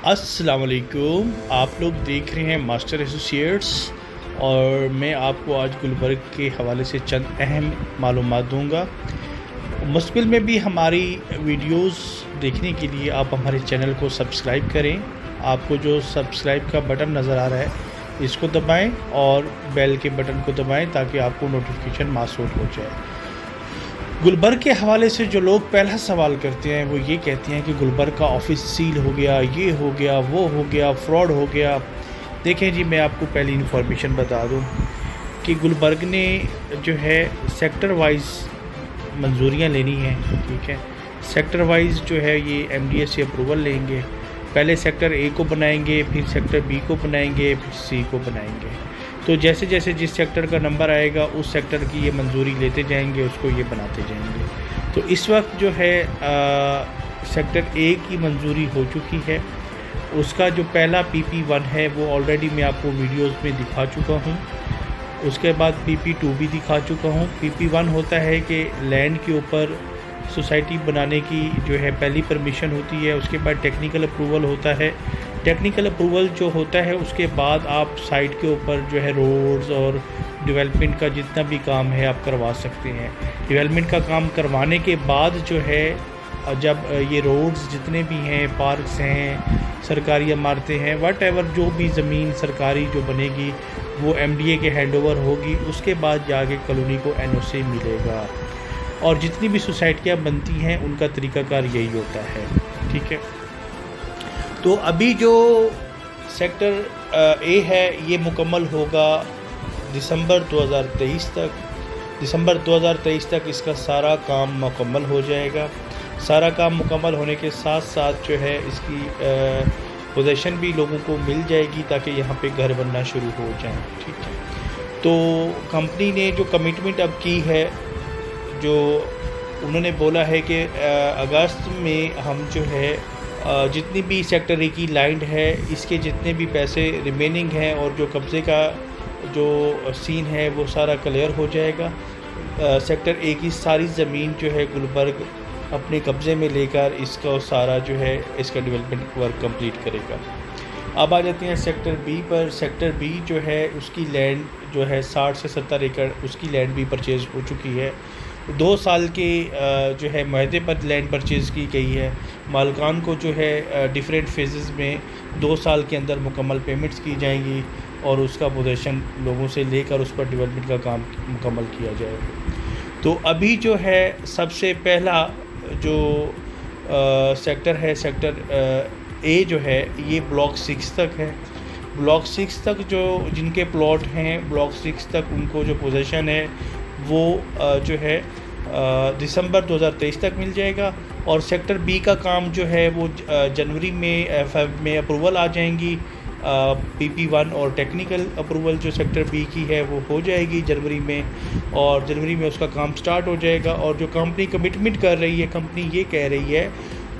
अस्सलाम वालेकुम। आप लोग देख रहे हैं मास्टर एसोसिएट्स और मैं आपको आज गुलबर्ग के हवाले से चंद अहम मालूमात दूंगा। मुस्तकिल में भी हमारी वीडियोस देखने के लिए आप हमारे चैनल को सब्सक्राइब करें। आपको जो सब्सक्राइब का बटन नज़र आ रहा है इसको दबाएं और बेल के बटन को दबाएं ताकि आपको नोटिफिकेशन मासूल हो जाए। गुलबर्ग के हवाले से जो लोग पहला सवाल करते हैं वो ये कहते हैं कि गुलबर्ग का ऑफिस सील हो गया, ये हो गया, वो हो गया, फ्रॉड हो गया। देखें जी, मैं आपको पहली इन्फॉर्मेशन बता दूं कि गुलबर्ग ने जो है सेक्टर वाइज मंजूरियां लेनी हैं। ठीक है, सेक्टर वाइज जो है ये एमडीए से अप्रूवल लेंगे। पहले सेक्टर ए को बनाएंगे, फिर सेक्टर बी को बनाएंगे, फिर सी को बनाएंगे। तो जैसे जैसे जिस सेक्टर का नंबर आएगा उस सेक्टर की ये मंजूरी लेते जाएंगे, उसको ये बनाते जाएंगे। तो इस वक्त जो है सेक्टर ए की मंजूरी हो चुकी है। उसका जो पहला PP1 है वो ऑलरेडी मैं आपको वीडियोस में दिखा चुका हूँ। उसके बाद PP2 भी दिखा चुका हूँ। PP1 होता है कि लैंड के ऊपर सोसाइटी बनाने की जो है पहली परमिशन होती है। उसके बाद टेक्निकल अप्रूवल होता है। टेक्निकल अप्रूवल जो होता है उसके बाद आप साइट के ऊपर जो है रोड्स और डेवलपमेंट का जितना भी काम है आप करवा सकते हैं। डेवलपमेंट का काम करवाने के बाद जो है जब ये रोड्स जितने भी हैं, पार्क्स हैं, सरकारी इमारतें हैं, वट एवर जो भी ज़मीन सरकारी जो बनेगी वो MDA के हैंडओवर होगी। उसके बाद जाके कॉलोनी को NOC मिलेगा। और जितनी भी सोसाइटियाँ बनती हैं उनका तरीक़ाकार यही होता है। ठीक है, तो अभी जो सेक्टर ए है ये मुकम्मल होगा दिसंबर 2023 तक। दिसंबर 2023 तक इसका सारा काम मुकम्मल हो जाएगा। सारा काम मुकम्मल होने के साथ साथ जो है इसकी पोजीशन भी लोगों को मिल जाएगी ताकि यहाँ पे घर बनना शुरू हो जाए। ठीक है, तो कंपनी ने जो कमिटमेंट अब की है, जो उन्होंने बोला है कि अगस्त में हम जो है जितनी भी सेक्टर ए की लैंड है इसके जितने भी पैसे रिमेनिंग हैं और जो कब्ज़े का जो सीन है वो सारा क्लियर हो जाएगा। सेक्टर ए की सारी ज़मीन जो है गुलबर्ग अपने कब्ज़े में लेकर इसका सारा जो है इसका डेवलपमेंट वर्क कंप्लीट करेगा। अब आ जाते हैं सेक्टर बी पर। सेक्टर बी जो है उसकी लैंड जो है 60 से 70 एकड़ उसकी लैंड भी परचेज़ हो चुकी है। 2 साल के जो है मुआहदे पर लैंड परचेज़ की गई है। मालकान को जो है डिफरेंट फेजेस में 2 साल के अंदर मुकम्मल पेमेंट्स की जाएंगी और उसका पोजीशन लोगों से लेकर उस पर डेवलपमेंट का काम मुकम्मल किया जाएगा। तो अभी जो है सबसे पहला जो सेक्टर है, सेक्टर ए जो है ये ब्लॉक 6 तक है। ब्लॉक 6 तक जो जिनके प्लॉट हैं ब्लॉक 6 तक उनको जो पोजीशन है वो जो है दिसंबर 2023 तक मिल जाएगा। और सेक्टर बी का काम जो है वो जनवरी में अप्रूवल आ जाएंगी। PP1 और टेक्निकल अप्रूवल जो सेक्टर बी की है वो हो जाएगी जनवरी में, और जनवरी में उसका काम स्टार्ट हो जाएगा। और जो कंपनी कमिटमेंट कर रही है, कंपनी ये कह रही है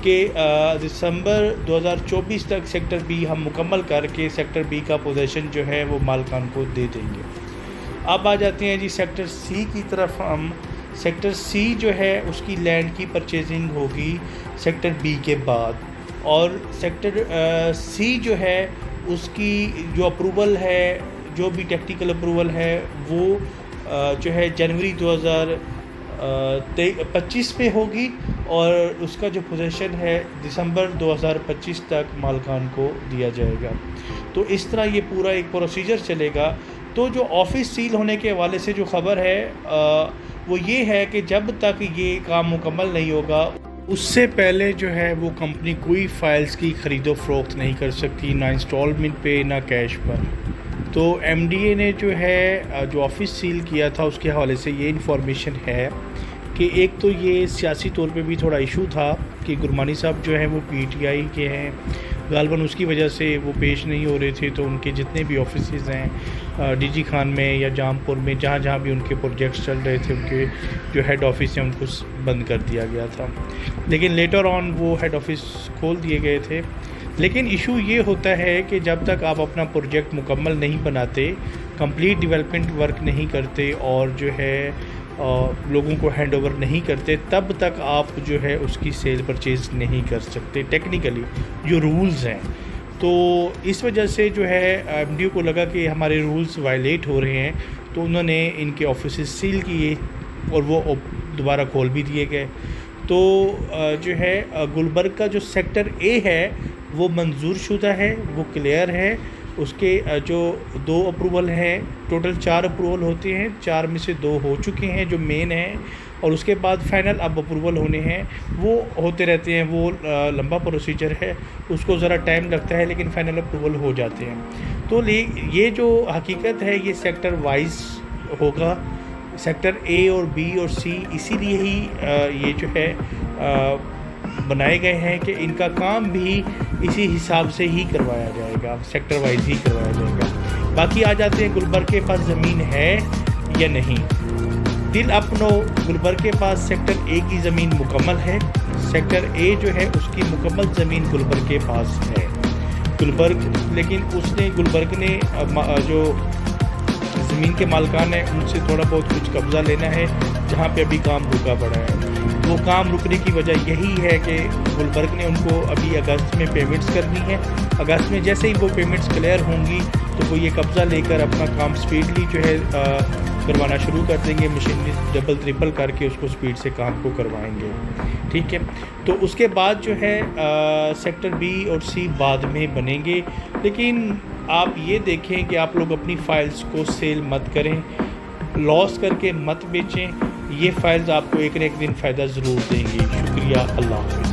कि दिसंबर 2024 तक सेक्टर बी हम मुकम्मल करके सेक्टर बी का पोजीशन जो है वो मालकान को दे देंगे। अब आ जाते हैं जी सेक्टर सी की तरफ। हम सेक्टर सी जो है उसकी लैंड की परचेजिंग होगी सेक्टर बी के बाद। और सेक्टर सी जो है उसकी जो अप्रूवल है, जो भी टेक्निकल अप्रूवल है वो जो है जनवरी 2025 में होगी और उसका जो पोजीशन है दिसंबर 2025 तक मालकान को दिया जाएगा। तो इस तरह ये पूरा एक प्रोसीजर चलेगा। तो जो ऑफिस सील होने के हवाले से जो ख़बर है वो ये है कि जब तक ये काम मुकम्मल नहीं होगा उससे पहले जो है वो कंपनी कोई फ़ाइल्स की ख़रीदो फ़रोख्त नहीं कर सकती, ना इंस्टॉलमेंट पे ना कैश पर। तो MDA ने जो है जो ऑफिस सील किया था उसके हवाले से ये इन्फॉर्मेशन है कि एक तो ये सियासी तौर पे भी थोड़ा इशू था कि गुरमानी साहब जो हैं वो PTI के हैं, गालबन उसकी वजह से वो पेश नहीं हो रहे थे। तो उनके जितने भी ऑफिसेज़ हैं DG खान में या जामपुर में, जहाँ जहाँ भी उनके प्रोजेक्ट्स चल रहे थे, उनके जो हेड ऑफिस हैं उनको बंद कर दिया गया था। लेकिन लेटर ऑन वो हेड ऑफिस खोल दिए गए थे। लेकिन इशू ये होता है कि जब तक आप अपना प्रोजेक्ट मुकम्मल नहीं बनाते, कंप्लीट डेवलपमेंट वर्क नहीं करते और जो है लोगों को हैंड ओवर नहीं करते, तब तक आप जो है उसकी सेल परचेज़ नहीं कर सकते। टेक्निकली जो रूल्स हैं तो इस वजह से जो है एमडीओ को लगा कि हमारे रूल्स वायलेट हो रहे हैं, तो उन्होंने इनके ऑफिस सील किए और वो दोबारा खोल भी दिए गए। तो जो है गुलबर्ग का जो सेक्टर ए है वो मंजूर शुदा है, वो क्लियर है। उसके जो 2 अप्रूवल हैं, टोटल 4 अप्रूवल होते हैं, 4 में से 2 हो चुके हैं जो मेन हैं, और उसके बाद फाइनल अब अप्रूवल होने हैं, वो होते रहते हैं। वो लंबा प्रोसीजर है, उसको ज़रा टाइम लगता है, लेकिन फाइनल अप्रूवल हो जाते हैं। तो ये जो हकीकत है ये सेक्टर वाइज होगा, सेक्टर ए और बी और सी, इसीलिए ही ये जो है बनाए गए हैं कि इनका काम भी इसी हिसाब से ही करवाया जाएगा, सेक्टर वाइज ही करवाया जाएगा। बाकी आ जाते हैं गुलबर्ग के पास ज़मीन है या नहीं। दिल अपनो गुलबर्ग के पास सेक्टर ए की ज़मीन मुकम्मल है। सेक्टर ए जो है उसकी मुकम्मल ज़मीन गुलबर्ग के पास है। लेकिन उसने गुलबर्ग ने जो ज़मीन के मालिकान हैं उनसे थोड़ा बहुत कुछ कब्ज़ा लेना है, जहाँ पे अभी काम रुका पड़ा है। वो काम रुकने की वजह यही है कि गुलबर्ग ने उनको अभी अगस्त में पेमेंट्स करनी है। अगस्त में जैसे ही वो पेमेंट्स क्लियर होंगी तो वो ये कब्ज़ा लेकर अपना काम स्पीडली जो है करवाना शुरू कर देंगे। मशीनरी डबल ट्रिपल करके उसको स्पीड से काम को करवाएंगे, ठीक है। तो उसके बाद जो है सेक्टर बी और सी बाद में बनेंगे। लेकिन आप ये देखें कि आप लोग अपनी फ़ाइल्स को सेल मत करें, लॉस करके मत बेचें। ये फ़ाइल्स आपको एक न एक दिन फ़ायदा ज़रूर देंगी। शुक्रिया, अल्लाह हाफ़िज़।